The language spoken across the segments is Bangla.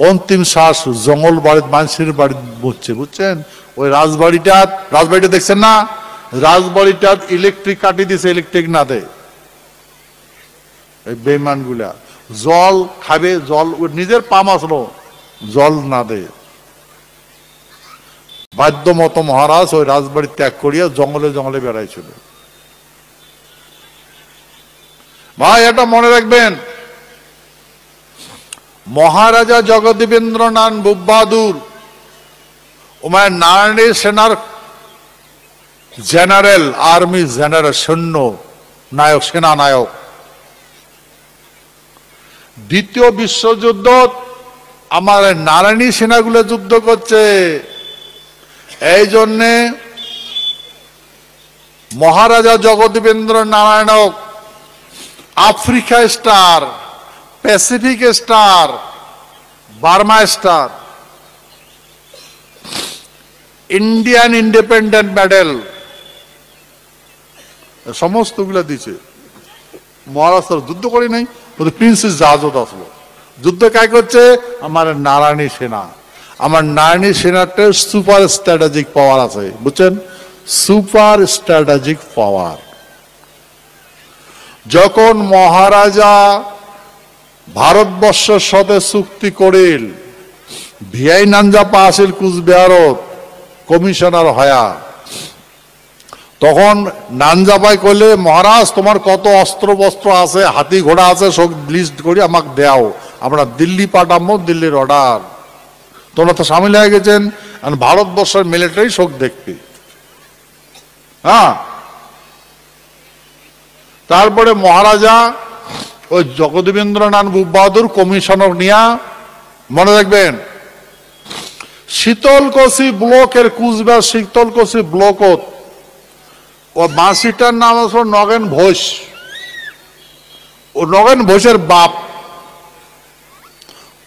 অন্তিম শ্বাস জঙ্গল বাড়ির মানুষের বাড়ি বুঝছে, বুঝছেন? ওই রাজবাড়িটা দেখছেন না, রাজবাড়িটা ইলেকট্রিক কাটি দিছে, ইলেকট্রিক না দেয় এই বেইমান গুলা। জল খাবে, জল নিজের পাম আসলো, জল না দেয়। বাধ্য মতো মহারাজ ওই রাজবাড়ি ত্যাগ করিয়া জঙ্গলে জঙ্গলে বেড়াইছিল। ভাই এটা মনে রাখবেন, মহারাজা জগদীবেন্দ্রনাথ ভূপ বাহাদুর ওমায় নারায়ণী সেনার জেনারেল, আর্মি জেনারেল, সৈন্য নায়ক, সেনা নায়ক। দ্বিতীয় বিশ্বযুদ্ধ আমার নারায়ণী সেনাগুলো যুদ্ধ করছে। এই জন্যে মহারাজা জগদীবেন্দ্র নারায়ণক Africa star, Pacific star, Burma star, Indian independent medal সমস্তগুলো দিছে। মহারাজ যুদ্ধ করি নাই, প্রিন্সেস জাহাজত আসলো। যুদ্ধ কাজ করছে আমার নারায়ণী সেনা। আমার নারায়ণী সেনাতে সুপার স্ট্র্যাটেজিক পাওয়ার আছে, বুঝছেন? সুপার স্ট্র্যাটেজিক পাওয়ার। যখন মহারাজা ভারতবর্ষের সাথে চুক্তি করিল, ভিআই নানজাপা আসিল কুচবিহারত কমিশনার হয়া, তখন নানজাপাই কইলে মহারাজ তোমার কত অস্ত্র বস্ত্র আছে, হাতি ঘোড়া আছে, সব লিস্ট করে আমাকে দেও, আমরা দিল্লি পাঠাবো, দিল্লির অর্ডার। তোমরা তো সামিল হয়ে গেছেন, ভারতবর্ষের মিলিটারি শোক দেখতে। হ্যাঁ, তারপরে মহারাজা ওই জগদীবেন্দ্রনাথ ভূপ বাহাদুর কমিশনার নিয়া, মনে রাখবেন, শীতলকুচি ব্লকের, কুচবিহার শীতলকুচি ব্লকত ও মাসিটার নাম আছে নগেন ঘোষ। ও নগেন ঘোষের বাপ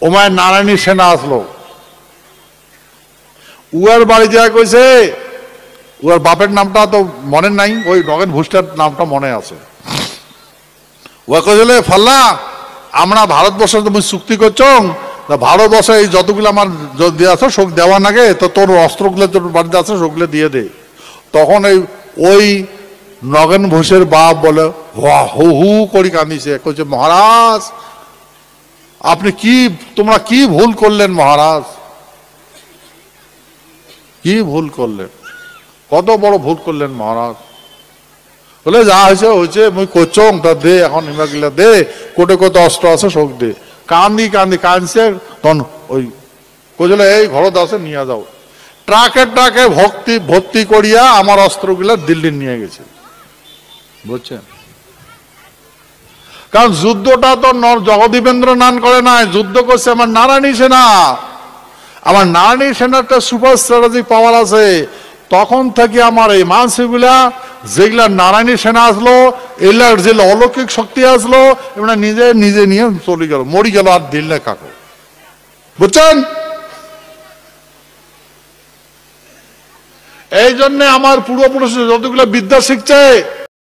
ওমায় নারায়ণী সেনা আসলো। উয়ার বাড়ি যা কইছে, উয়ার বাপের নামটা তো মনে নাই, ওই নগেন ঘোষটার নামটা মনে আছে। ওয়া কইলে ফাল্লা আমরা ভারতবর্ষে তুমি চুক্তি করছ, ভারতবর্ষে এই যতগুলো আমার দিয়ে আছে শোক দেওয়া নাগে, তো তোর অস্ত্রগুলো তোর বাড়িতে আছে শোকগুলো দিয়ে দে। তখন ওই নগেন ঘোষের বাপ বলে হু হু করি কাঁদিছে, কইছে মহারাজ আপনি কি, তোমরা কি ভুল করলেন মহারাজ, কি ভুল করলেন, কত বড় ভুল করলেন মহারাজ। বলে যা হয়েছে হয়েছে, মুই করছং তা দে, এখন ইমাগুলা দে, কোটে কত অস্ত্র আছে শোক দে। কাঁদছে, তখন ওই কইলে এই ঘরত আছে নিয়ে যাও। ট্রাকে ট্রাকে ভর্তি করিয়া আমার অস্ত্রগুলা দিল্লি নিয়ে গেছে, বুঝছেন? কারণ যুদ্ধটা তো জগদীবেন্দ্র নান করে নাই, যুদ্ধ করছে আমার নারায়ণী সেনা। আমার নারায়ণী সেনাটা সুপার স্ট্র্যাটেজিক পাওয়ার আছে। তখন থেকে আমার এই মানসিকগুলা যেগুলা নারায়ণী সেনা আসলো, এগুলার যে অলৌকিক শক্তি আসলো, এগুলা নিজে নিজে নিয়ে চলে গেল, মরি গেল, আর দিল না কাকু, বুঝছেন? এই জন্য আমার পূর্বপুরুষ যতগুলো বিদ্যা শিখছে